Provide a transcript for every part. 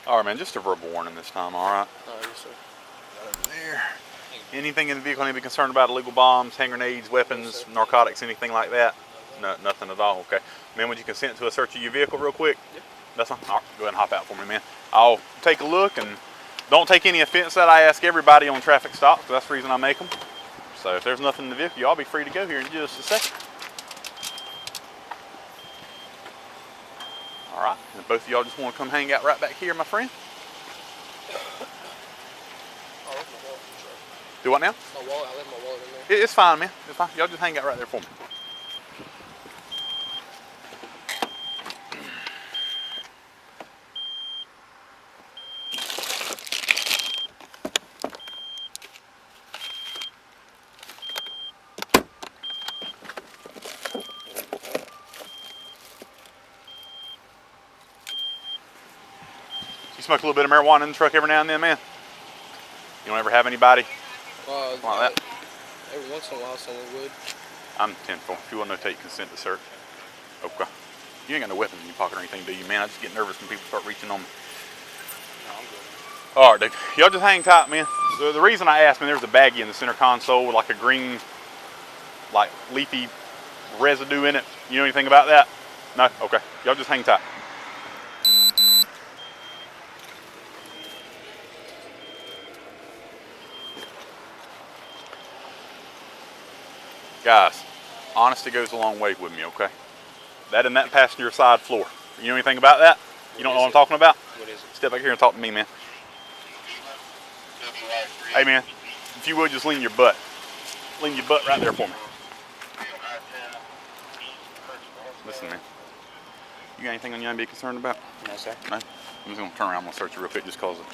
All right, man, just a verbal warning this time, all right? Yes, sir. Right over there. Anything in the vehicle need to be concerned about? Illegal bombs, hand grenades, weapons, narcotics, anything like that? No, nothing at all, okay. Man, would you consent to a search of your vehicle real quick? Yep. That's fine. All right, go ahead and hop out for me, man. I'll take a look, and don't take any offense that I ask everybody on traffic stops, because that's the reason I make them. So if there's nothing in the vehicle, y'all be free to go here in just a second. All right, and both of y'all just want to come hang out right back here, my friend? I left my wallet in the truck. Do what now? My wallet, I left my wallet in there. It's fine, man. It's fine. Y'all just hang out right there for me. You smoke a little bit of marijuana in the truck every now and then, man? You don't ever have anybody like that? Every once in a while, someone would. I'm 10-4. If you want to take consent to search. Okay. You ain't got no weapons in your pocket or anything, do you, man? I just get nervous when people start reaching on me. No, I'm good. All right, dude. Y'all just hang tight, man. So the reason I asked, man, there's a baggie in the center console with like a green, like leafy residue in it. You know anything about that? No? Okay. Y'all just hang tight. Guys, honesty goes a long way with me, okay? That in that passenger side floor. You know anything about that? You don't know what I'm talking about? What is it? Step back here and talk to me, man. Hey, man, if you would, just lean your butt. Lean your butt right there for me. Listen, man. You got anything on you to be concerned about? No, sir. No? I'm just going to turn around. I'm going to search you real quick just because you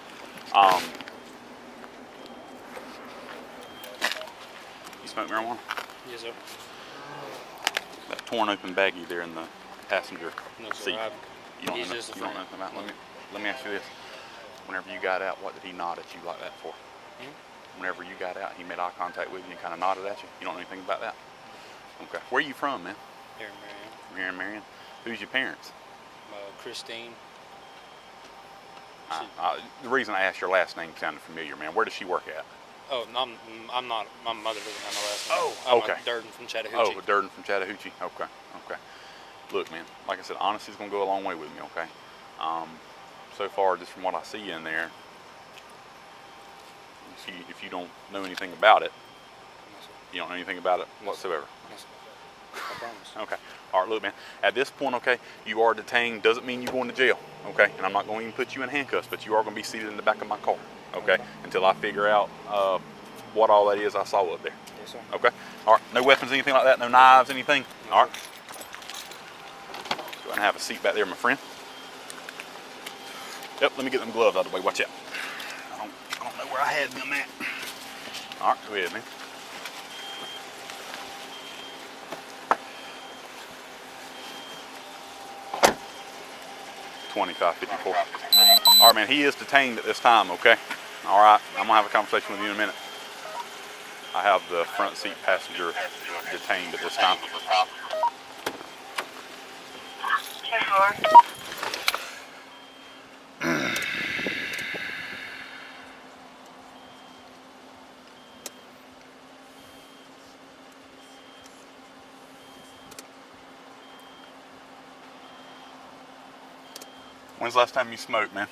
smoke marijuana? Yes, sir. That torn open baggie there in the passenger seat. You don't know nothing about it. Let me ask you this. Whenever you got out, what did he nod at you like that for? Whenever you got out, he made eye contact with you and kind of nodded at you? You don't know anything about that? Okay. Where are you from, man? Here in Marion. Here in Marion. Who's your parents? Christine. The reason I asked your last name sounded familiar, man. Where does she work at? Oh, no, I'm not. My mother doesn't have my last name. Oh, okay. I'm Durden from Chattahoochee. Oh, Durden from Chattahoochee. Okay, okay. Look, man, like I said, honesty's gonna go a long way with me, okay? So far, just from what I see in there, if you don't know anything about it, you don't know anything about it whatsoever. Yes, I promise. Okay. All right, look, man, at this point, okay, you are detained. Doesn't mean you're going to jail, okay? And I'm not going to even put you in handcuffs, but you are going to be seated in the back of my car, okay? Until I figure out what all that is I saw up there. Yes, sir. Okay? All right, no weapons, anything like that? No knives, anything? All right. Go ahead and have a seat back there, my friend. Yep, let me get them gloves out of the way. Watch out. I don't know where I had them at. All right, go ahead, man. $25.54. All right, man, he is detained at this time, okay? All right, I'm gonna have a conversation with you in a minute. I have the front seat passenger detained at this time. When's the last time you smoked, man?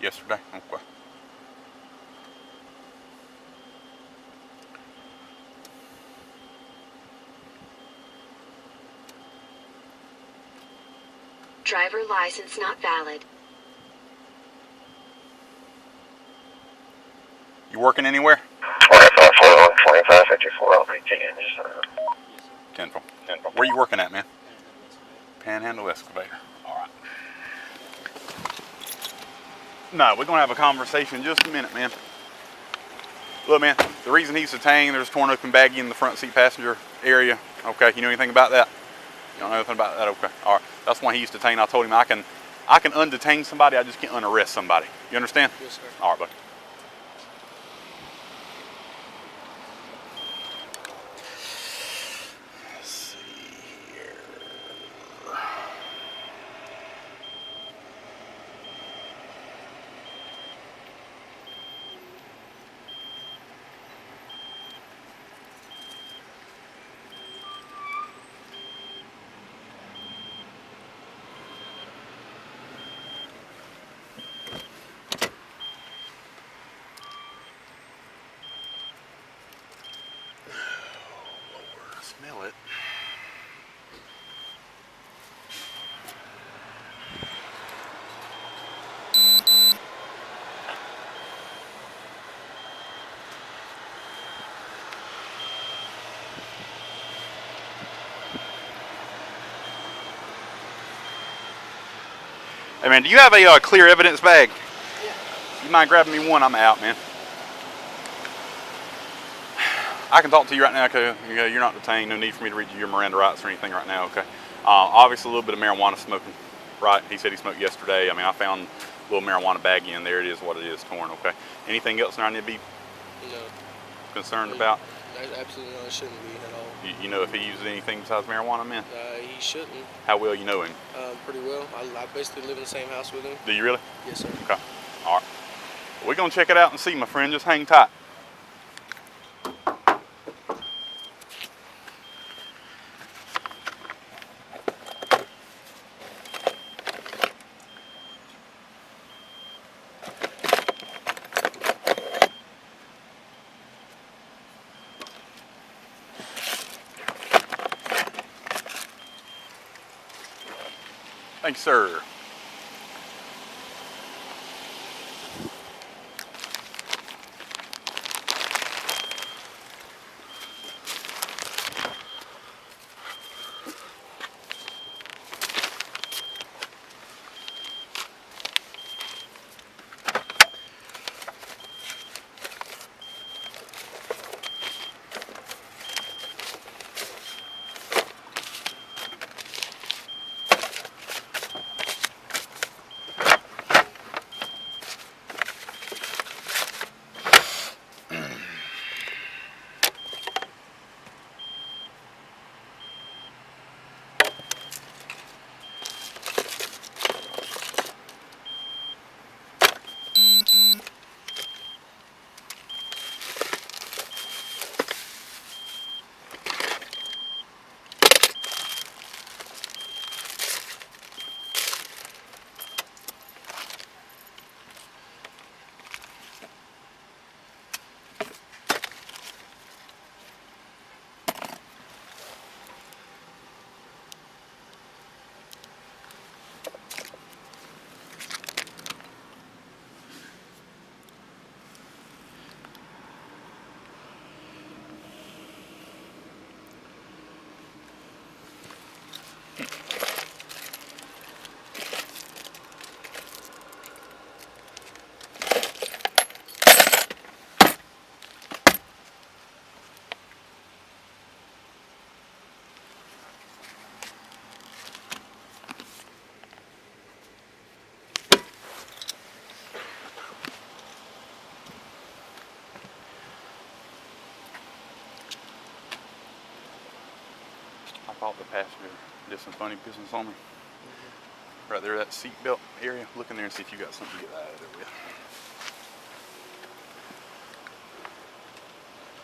Yesterday? Okay. Driver license not valid. You working anywhere? 2554, I'll be 10. 10 from. Where you working at, man? Panhandle Excavator. Alright. No, we're going to have a conversation in just a minute, man. Look, man, the reason he's detained, there's a torn open baggie in the front seat passenger area. Okay, you know anything about that? You don't know anything about that? Okay. Alright. That's why he's detained. I told him I can undetain somebody, I just can't unarrest somebody. You understand? Yes, sir. Alright, buddy. Smell it. Hey man, do you have a clear evidence bag? Yeah. You mind grabbing me one? I'm out, man. I can talk to you right now, okay? You're not detained. No need for me to read you your Miranda rights or anything right now, okay? Obviously, a little bit of marijuana smoking, right? He said he smoked yesterday. I mean, I found a little marijuana baggie in there. It is what it is, torn, okay? Anything else I need to be concerned about? Absolutely not. It shouldn't be at all. You know if he uses anything besides marijuana, man? He shouldn't. How well you know him? Pretty well. I basically live in the same house with him. Do you really? Yes, sir. Okay. All right. We're going to check it out and see, my friend. Just hang tight. Thank you, sir. I thought the passenger did some funny business on me. Right there, that seat belt area. Look in there and see if you got something to get out of there with.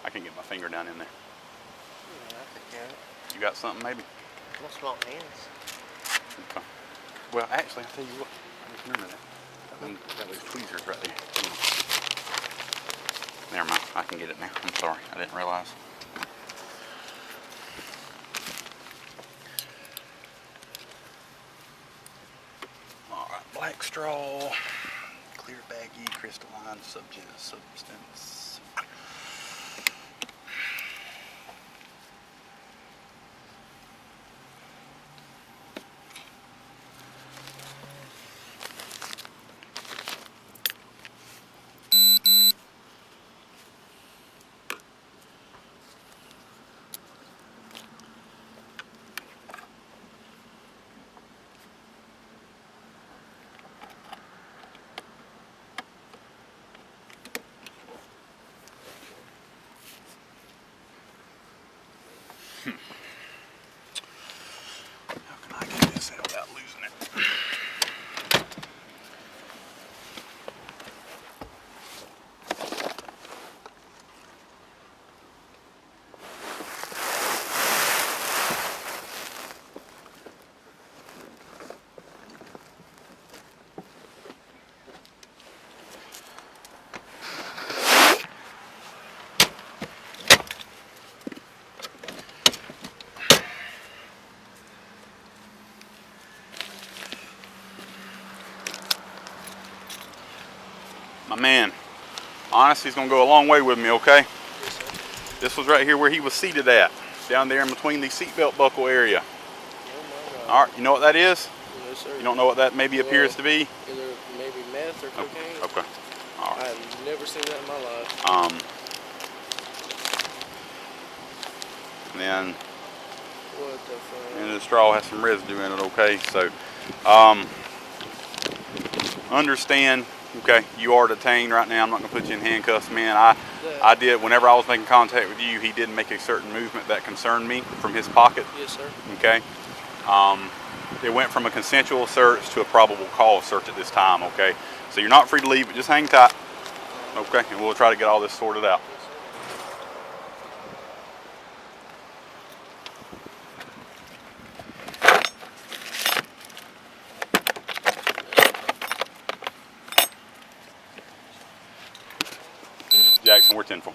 I can't get my finger down in there. Yeah, I think You got something maybe? no small hands. Okay. Well, actually, I'll tell you what. I just remember that. Got those tweezers right there. Never mind. I can get it now. I'm sorry. I didn't realize. All right. Black straw. Clear baggy crystalline substance. How can I get this out without losing it? My man, honesty's gonna go a long way with me, okay? Yes, sir. This was right here where he was seated at, down there in between the seatbelt buckle area. Oh my God. All right, you know what that is? Yes, sir. You don't know what that maybe appears to be? Either maybe meth or cocaine. Okay. All right. I've never seen that in my life. And then What the fuck? and the straw has some residue in it, okay? So, understand, okay, you are detained right now. I'm not gonna put you in handcuffs, man. I did, whenever I was making contact with you, he did make a certain movement that concerned me from his pocket, Yes, sir. okay? It went from a consensual search to a probable cause search at this time, okay? So you're not free to leave, but just hang tight, okay? And we'll try to get all this sorted out. Jackson, we're 10-4.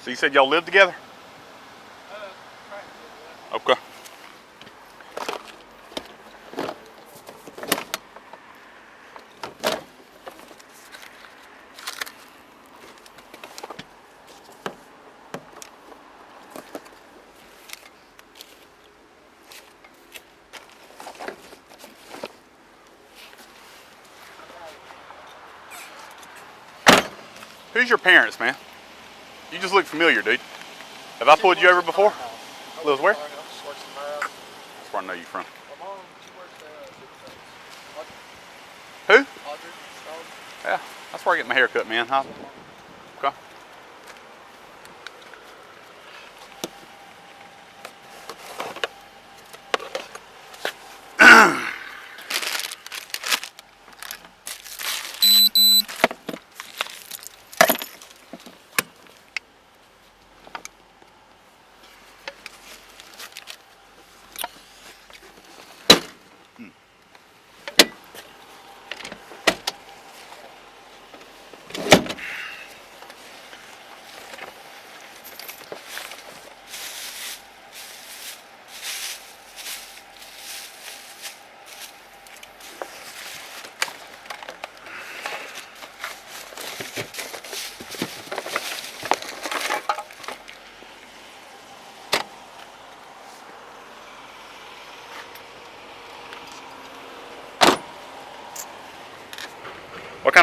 So you said y'all live together? Okay. Who's your parents, man? You just look familiar, dude. Have I pulled you over before? Lives where? That's where I know you from. Who? Yeah, that's where I get my hair cut, man. Huh? Okay.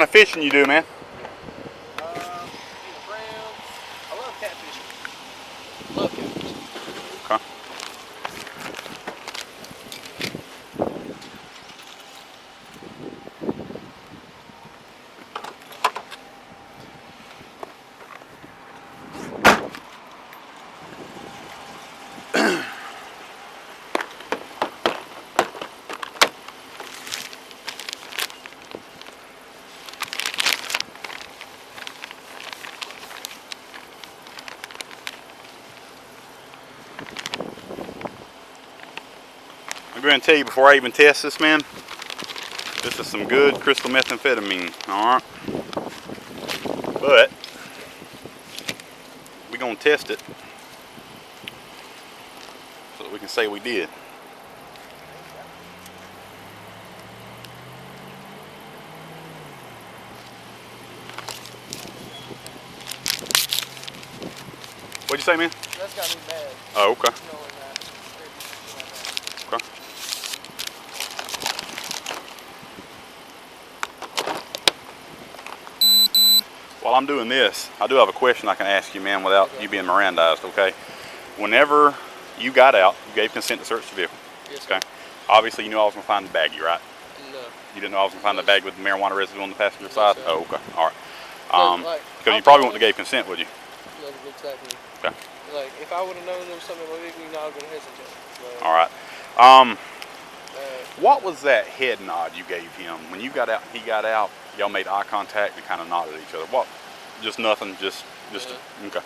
kind of fishing you do, man? Either brown. I love catfishing. Love catfishing. Okay. I'm going to tell you before I even test this, man, this is some good crystal methamphetamine, alright? But we're going to test it so that we can say we did. What'd you say, man? That's got me bad. Oh, okay. Knowing that. Okay. While I'm doing this, I do have a question I can ask you, man, without you being Mirandized, okay? Whenever you got out, you gave consent to search the vehicle. Yes, okay? Obviously, you knew I was going to find the baggie, right? No. You didn't know I was going to find the bag with the marijuana residue on the passenger side? sir. Oh, okay. All right. Like, Because you probably wouldn't have gave consent, would you? No, exactly. Okay. Like, if I would have known there was something illegal, you know, I would have hesitated. But, All right. What was that head nod you gave him when you got out? He got out. Y'all made eye contact and kind of nodded at each other. What? Just nothing. Just. Okay.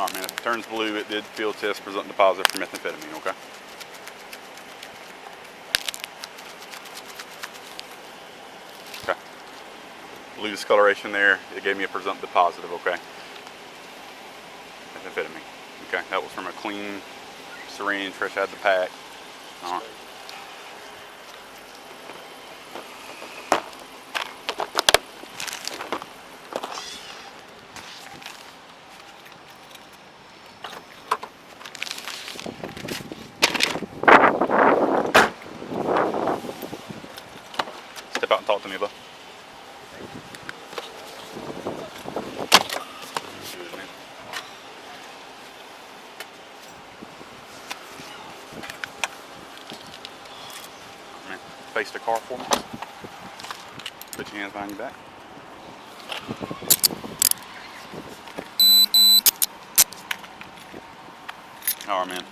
All right, man. If it turns blue, it did field test presenting positive for methamphetamine. Okay. Okay. Blue discoloration there. It gave me a presumptive positive. Okay. Methamphetamine. Okay. That was from a clean syringe, fresh out of the pack. All right. Step out and talk to me, bud. Good, man. Man, face the car for me. Put your hands behind your back. All right, man.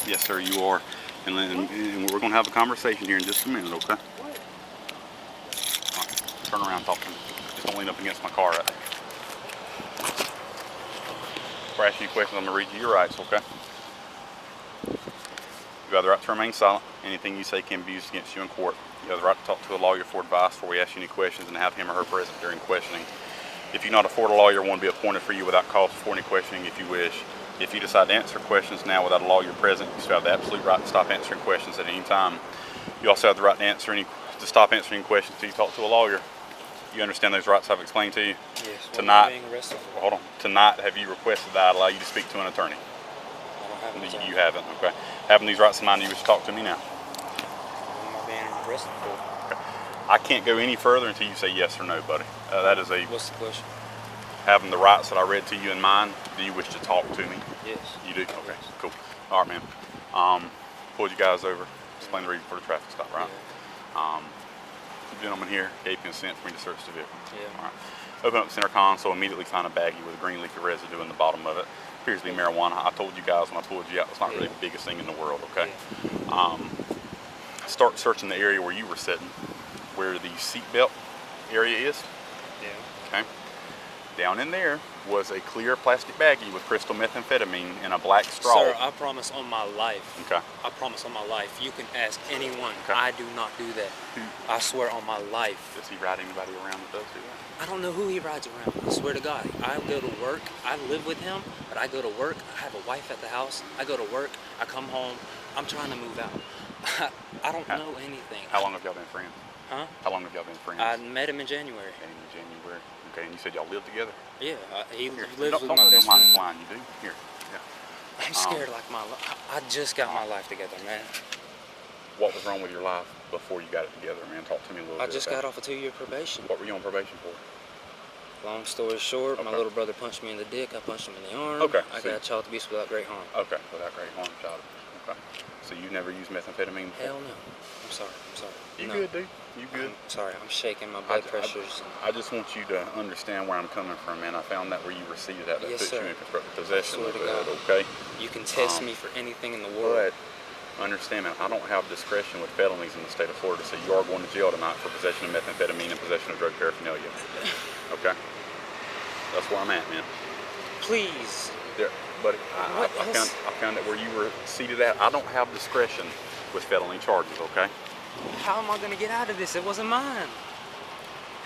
Yes, sir, you are. And we're going to have a conversation here in just a minute, okay? Right, turn around, talk to me. Just don't lean up against my car right there. Before I ask you questions, I'm going to read you your rights, okay? You have the right to remain silent. Anything you say can be used against you in court. You have the right to talk to a lawyer for advice before we ask you any questions and have him or her present during questioning. If you cannot afford a lawyer, one will be appointed for you without cost before any questioning if you wish. If you decide to answer questions now without a lawyer present, you still have the absolute right to stop answering questions at any time. You also have the right to stop answering questions until you talk to a lawyer. You understand those rights I've explained to you? Yes. Tonight, Being arrested for? well, hold on. Tonight, have you requested that I allow you to speak to an attorney? I don't have an attorney. You haven't, okay. Having these rights in mind, you wish to talk to me now? What am I being arrested for? Okay. I can't go any further until you say yes or no, buddy. That is a... What's the question? Having the rights that I read to you in mind, do you wish to talk to me? Yes. You do? Okay, Yes. cool. All right, man. Pulled you guys over, explain the reason for the traffic stop, right? Yeah. The gentleman here gave consent for me to search the vehicle. Yeah. All right. Open up the center console, immediately find a baggie with a green leafy residue in the bottom of it. Appears to be marijuana. I told you guys when I pulled you out, it's not really the biggest thing in the world, okay? Yeah. Start searching the area where you were sitting, where the seatbelt area is. Yeah. Okay. Down in there was a clear plastic baggie with crystal methamphetamine in a black straw. Sir, I promise on my life. Okay. I promise on my life. You can ask anyone. Okay. I do not do that. I swear on my life. Does he ride anybody around that does do that? I don't know who he rides around. I swear to God. I go to work. I live with him, but I go to work. I have a wife at the house. I go to work. I come home. I'm trying to move out. I don't know anything. How long have y'all been friends? Huh? How long have y'all been friends? I met him in January. In January. Okay, and you said y'all live together? Yeah, he Here, lives with don't my best mind friend. flying, you do? Here, yeah. I'm scared like my life. I just got my life together, man. What was wrong with your life before you got it together, man? Talk to me a little I bit just about got off a 2-year probation. What were you on probation for? Long story short, my Okay. little brother punched me in the dick. I punched him in the arm. Okay, I so- got child abuse without great harm. Okay, without great harm, child. Okay. So you never used methamphetamine before? Hell no. I'm sorry. I'm sorry. You No. good, dude? You good? I'm sorry. I'm shaking. My blood pressure's. I just want you to understand where I'm coming from, man. I found that where you received that. That Yes, puts sir. you in constructive possession Swear of to that, God. okay? You can test me for anything in the world. But understand, man, I don't have discretion with felonies in the state of Florida, so you are going to jail tonight for possession of methamphetamine and possession of drug paraphernalia. Okay? That's where I'm at, man. Please. There, but I What else? found that where you were seated at, I don't have discretion with felony charges, okay? How am I going to get out of this? It wasn't mine.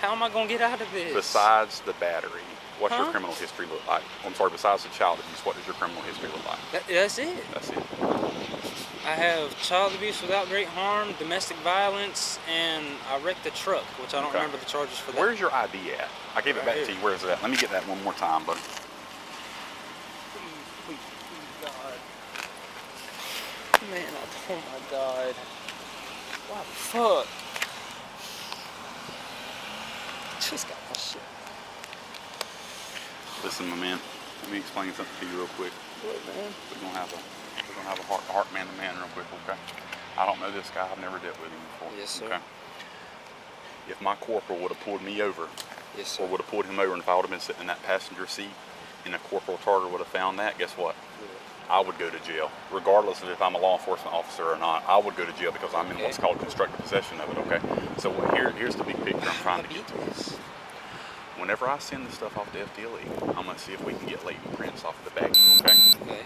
How am I going to get out of this? Besides the battery, what's your Huh? criminal history look like? I'm sorry, besides the child abuse, what does your criminal history look like? That's it. That's it. I have child abuse without great harm, domestic violence, and I wrecked a truck, which I don't Okay. remember the charges for that. Where's your ID at? I gave it Right back here. to you. Where is it at? Let me get that one more time, buddy. Please, God. Man, oh my God. What the fuck? Just got my shit. Listen, my man. Let me explain something to you real quick. What, man? We're gonna have a heart man to man real quick, okay? I don't know this guy. I've never dealt with him before. Yes, sir. Okay. If my corporal would have pulled me over, Yes, sir. or would have pulled him over, and if I would have been sitting in that passenger seat, and a corporal tartar would have found that, guess what? I would go to jail, regardless of if I'm a law enforcement officer or not. I would go to jail because I'm in what's called constructive possession of it. Okay. So here's the big picture I'm trying to get to. this. Whenever I send the stuff off to FDLE, I'm gonna see if we can get latent prints off of the baggie. Okay. Okay.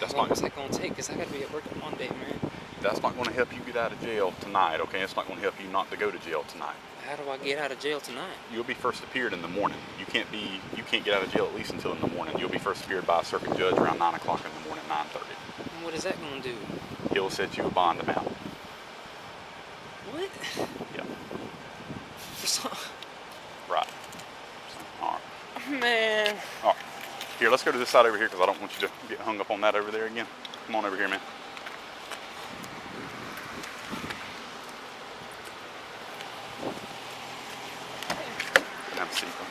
That's How long not is that gonna take? Cause I gotta be at work on Monday, man. that's not going to help you get out of jail tonight. Okay. It's not going to help you not to go to jail tonight. How do I get out of jail tonight? You'll be first appeared in the morning. You can't get out of jail at least until in the morning. You'll be first appeared by a circuit judge around 9 o'clock in the morning, 9:30. And what is that gonna do? He'll set you a bond amount. What? Yeah. For some... Right. So, all right. Man. All right. Here, let's go to this side over here because I don't want you to get hung up on that over there again. Come on over here, man. Have a seat, bro.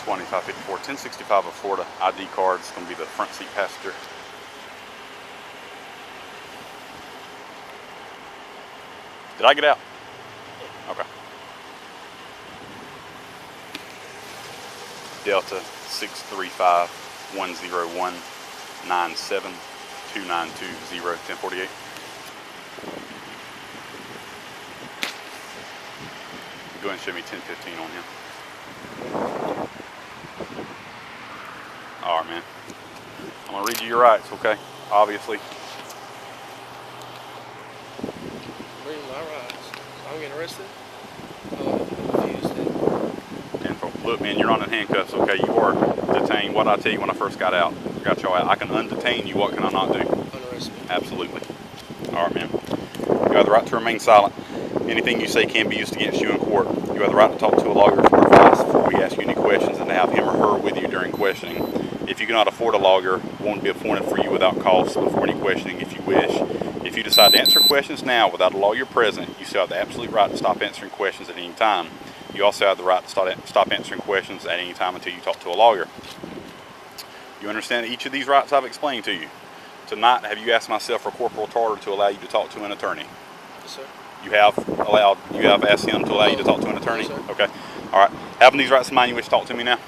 $25.54, 1065 of Florida ID card. It's going to be the front seat passenger. Did I get out? Okay. Delta 635-101-97-2920-1048. Go ahead and show me 1015 on him. All right, man. I'm gonna read you your rights, okay? Obviously. Reading my rights. So I'm getting arrested? I'm confused. And look, man, you're not in handcuffs, okay? You are detained. What did I tell you when I first got out? Got y'all out. I can undetain you. What can I not do? Unarrest me. Absolutely. All right, man. You have the right to remain silent. Anything you say can be used against you in court. You have the right to talk to a lawyer for advice before we ask you any questions and to have him or her with you during questioning. If you cannot afford a lawyer, one will be appointed for you without cost before any questioning if you wish. If you decide to answer questions now without a lawyer present, you still have the absolute right to stop answering questions at any time. You also have the right to stop answering questions at any time until you talk to a lawyer. You understand each of these rights I've explained to you. Tonight, have you asked myself or Corporal Tartar to allow you to talk to an attorney? Yes, sir. You have asked him to allow you to talk to an attorney? Yes, sir. Okay. All right. Having these rights in mind, you wish to talk to me now?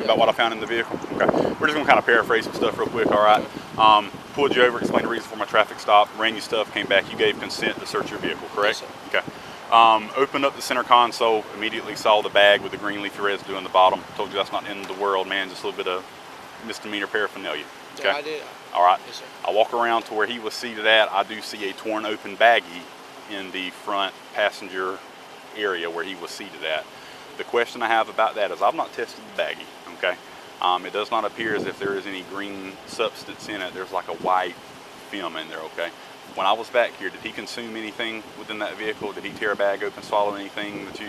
about what I found in the vehicle? Okay. We're just gonna kind of paraphrase some stuff real quick, all right? Pulled you over, explained the reason for my traffic stop, ran your stuff, came back. You gave consent to search your vehicle, correct? Yes, okay. Opened up the center console, immediately saw the bag with the green leafy residue in the bottom. Told you that's not the end of the world, man. Just a little bit of misdemeanor paraphernalia. Okay. Yeah, I did. All right. Yes, sir. I walk around to where he was seated at. I do see a torn open baggie in the front passenger area where he was seated at. The question I have about that is I've not tested the baggie, okay? It does not appear as if there is any green substance in it. There's like a white film in there, okay? When I was back here, did he consume anything within that vehicle? Did he tear a bag open, swallow anything that you...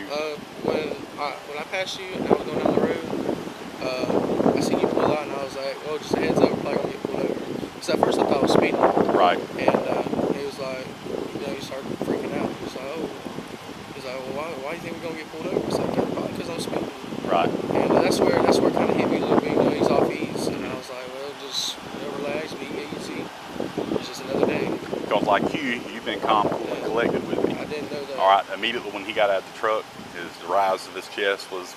When I passed you and I was going down the road, I seen you pull out and I was like, well, just a heads up, we're probably going to get pulled over. Because at first I thought I was speeding. Right. And he was like, he started freaking out. He was like, oh. He's like, well, why do you think we're going to get pulled over? I said, probably because I'm speeding. Right. And that's where it kind of hit me a little bit. He's off ease. And I was like, well, just relax, be easy. It's just another day. Because like you've been calm and collected with me. I didn't know that. All right. Immediately when he got out of the truck, the rise of his chest was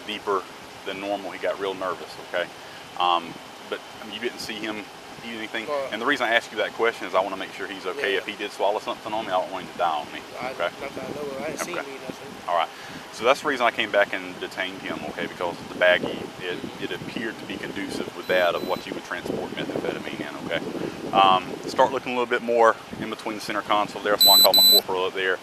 deeper than normal. He got real nervous, okay? But I mean, you didn't see him eat anything. And the reason I ask you that question is I want to make sure he's okay. Yeah. If he did swallow something on me, I don't want him to die on me. Okay? Not that I know of. I didn't see him eat nothing. All right. So that's the reason I came back and detained him, okay? Because the baggie, it appeared to be conducive with that of what you would transport methamphetamine in, okay? Start looking a little bit more in between the center console there. That's why I call my corporal up there.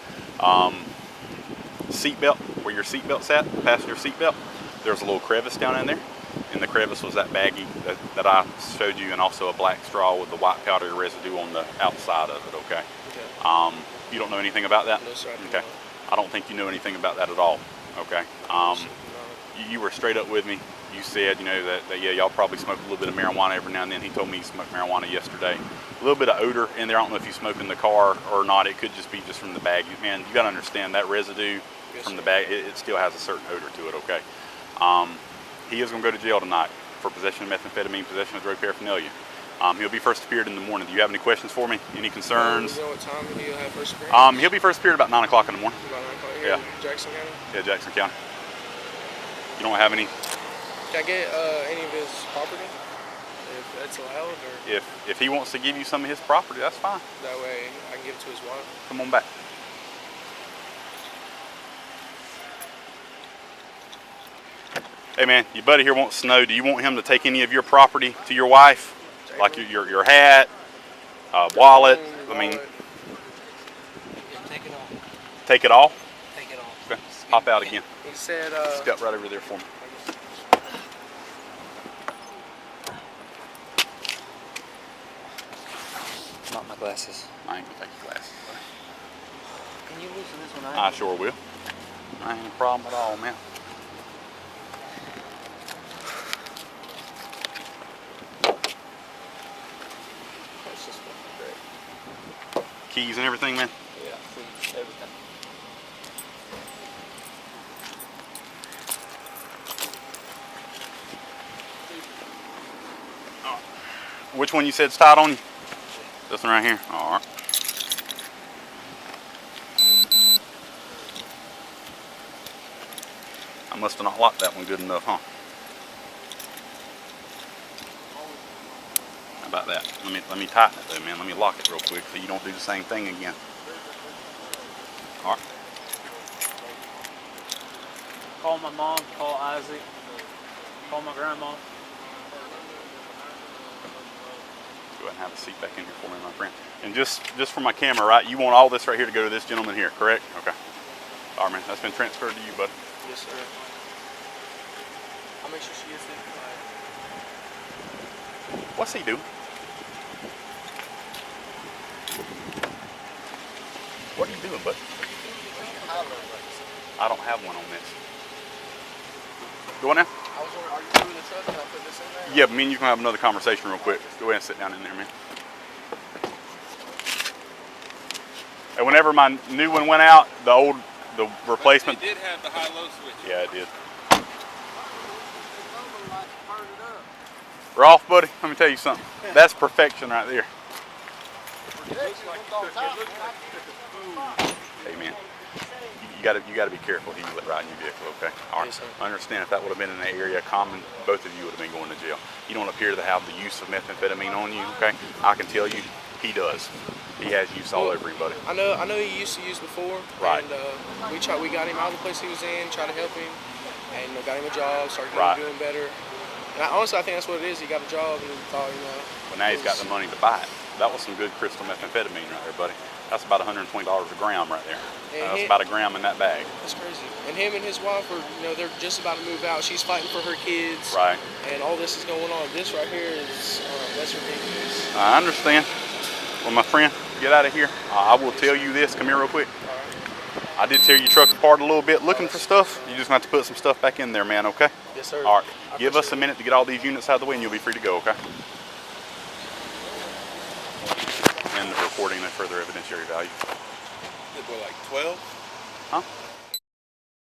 Seatbelt, where your seatbelt's at, the passenger seatbelt, there's a little crevice down in there. And the crevice was that baggie that I showed you, and also a black straw with the white powdery residue on the outside of it, okay? Okay. You don't know anything about that? No, sir, I do okay. not. I don't think you know anything about that at all, okay? No. You were straight up with me. You said, you know, that yeah, y'all probably smoke a little bit of marijuana every now and then. He told me he smoked marijuana yesterday. A little bit of odor in there. I don't know if you smoke in the car or not. It could just be just from the bag. Man, you got to understand that residue from the bag, it still has a certain odor to it, okay? He is going to go to jail tonight for possession of methamphetamine, possession of drug paraphernalia. He'll be first appeared in the morning. Do you have any questions for me? Any concerns? Do you know what time he'll have first appearance? He'll be first appeared about 9 o'clock in the morning. About 9 o'clock here Yeah. in Jackson County? Yeah, Jackson County. You don't have any? Can I get any of his property? If that's allowed? Or If he wants to give you some of his property, that's fine. that way I can give it to his wife? Come on back. Hey man, your buddy here wants to know, do you want him to take any of your property to your wife? Like your hat, wallet, I mean... Take it all. Take it all? Take it all. Okay, pop out again. He said, Step right over there for me. Not my glasses. I ain't gonna take your glasses. Can you loosen this one? I sure will. I ain't a problem at all, man. that's just great. Keys and everything, man? Yeah, food, everything. Which one you said's tied on you? This one right here? All right. I must have not locked that one good enough, huh? How about that? Let me tighten it though, man. Let me lock it real quick so you don't do the same thing again. All right. Call my mom, call Isaac, call my grandma. Go ahead and have a seat back in here for me, my friend. And just for my camera, right? You want all this right here to go to this gentleman here, correct? Okay. All right, man. That's been transferred to you, bud. Yes, sir. I'll make sure she gets it. What's he doing? What are you doing, bud? I don't have one on this. Go on now. I was wondering, are you through the truck? Can I put this in there? Yeah, me and you can have another conversation real quick. Go ahead and sit down in there, man. And whenever my new one went out, the replacement. It did have the high-low switch. Yeah, it did. Rolf, buddy, let me tell you something. That's perfection right there. Hey, man, you got to be careful who you let ride in your vehicle. Okay. All right. Yes, sir. I understand if that would have been in an area common, both of you would have been going to jail. You don't appear to have the use of methamphetamine on you. Okay. I can tell you, he does. He has use all over him, buddy. I know he used to use before. Right. And we got him out of the place he was in, tried to help him, and got him a job, started doing better. And honestly, I think that's what it is. He got a job and thought, But now he's got the money to buy it. That was some good crystal methamphetamine right there, buddy. That's about $120 a gram right there. That's about a gram in that bag. That's crazy. And him and his wife are, they're just about to move out. She's fighting for her kids. Right. And all this is going on. This right here is, that's ridiculous. I understand. Well, my friend, get out of here. I will tell you this. Come here real quick. All right. I did tear your truck apart a little bit looking for stuff. You just have to put some stuff back in there, man, okay? Yes, sir. All right. Give us a minute to get all these units out of the way and you'll be free to go, okay? And the recording of further evidentiary value. They were like 12? Huh?